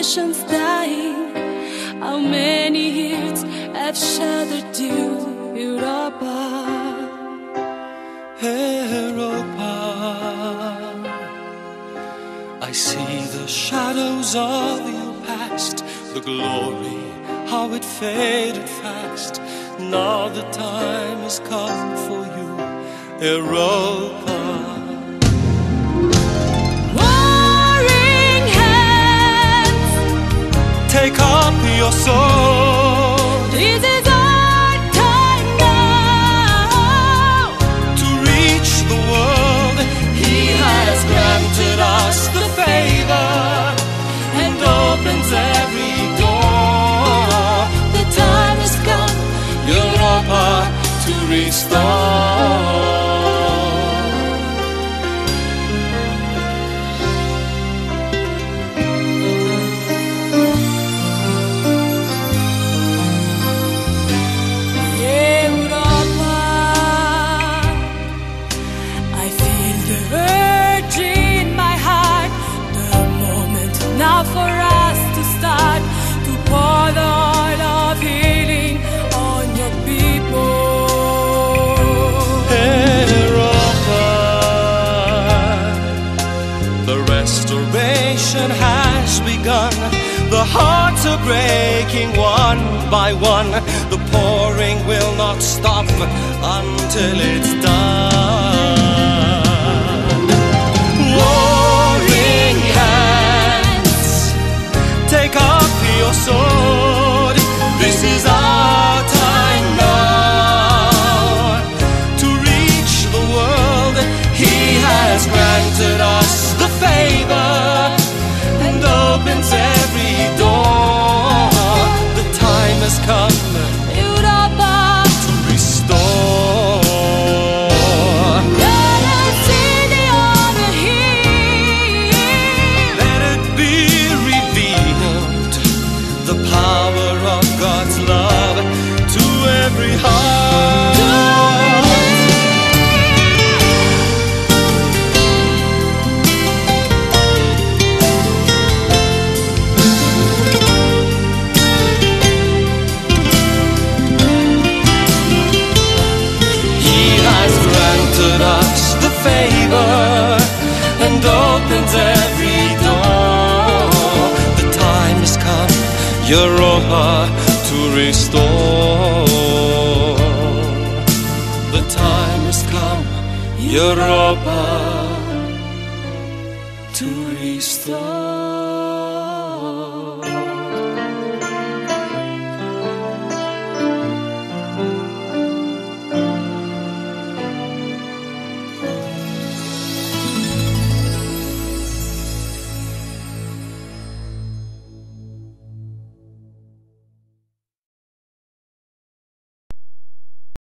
nations dying. How many years have sheltered you, Europa? Europa, I see the shadows of your past, the glory, how it faded fast. Now the time has come for you, Europa. Warring hands, take up your sword. this is our time now to reach the world. He has granted us the favor and opens every door. The time has come, Europa, to restore. now for us to start to pour the oil of healing on your people. Europa, the restoration has begun. The hearts are breaking one by one. The pouring will not stop until it's done. Warring hands, take up your sword. This is our time now to reach the world. He has granted us the favor and opens every door. The time has come, Europa, to restore. let us see the order here. Let it be revealed, the power of God's love to every heart. He has granted us the favor and opens every door. The time has come, Europa, to restore. The time has come, Europa, to restore.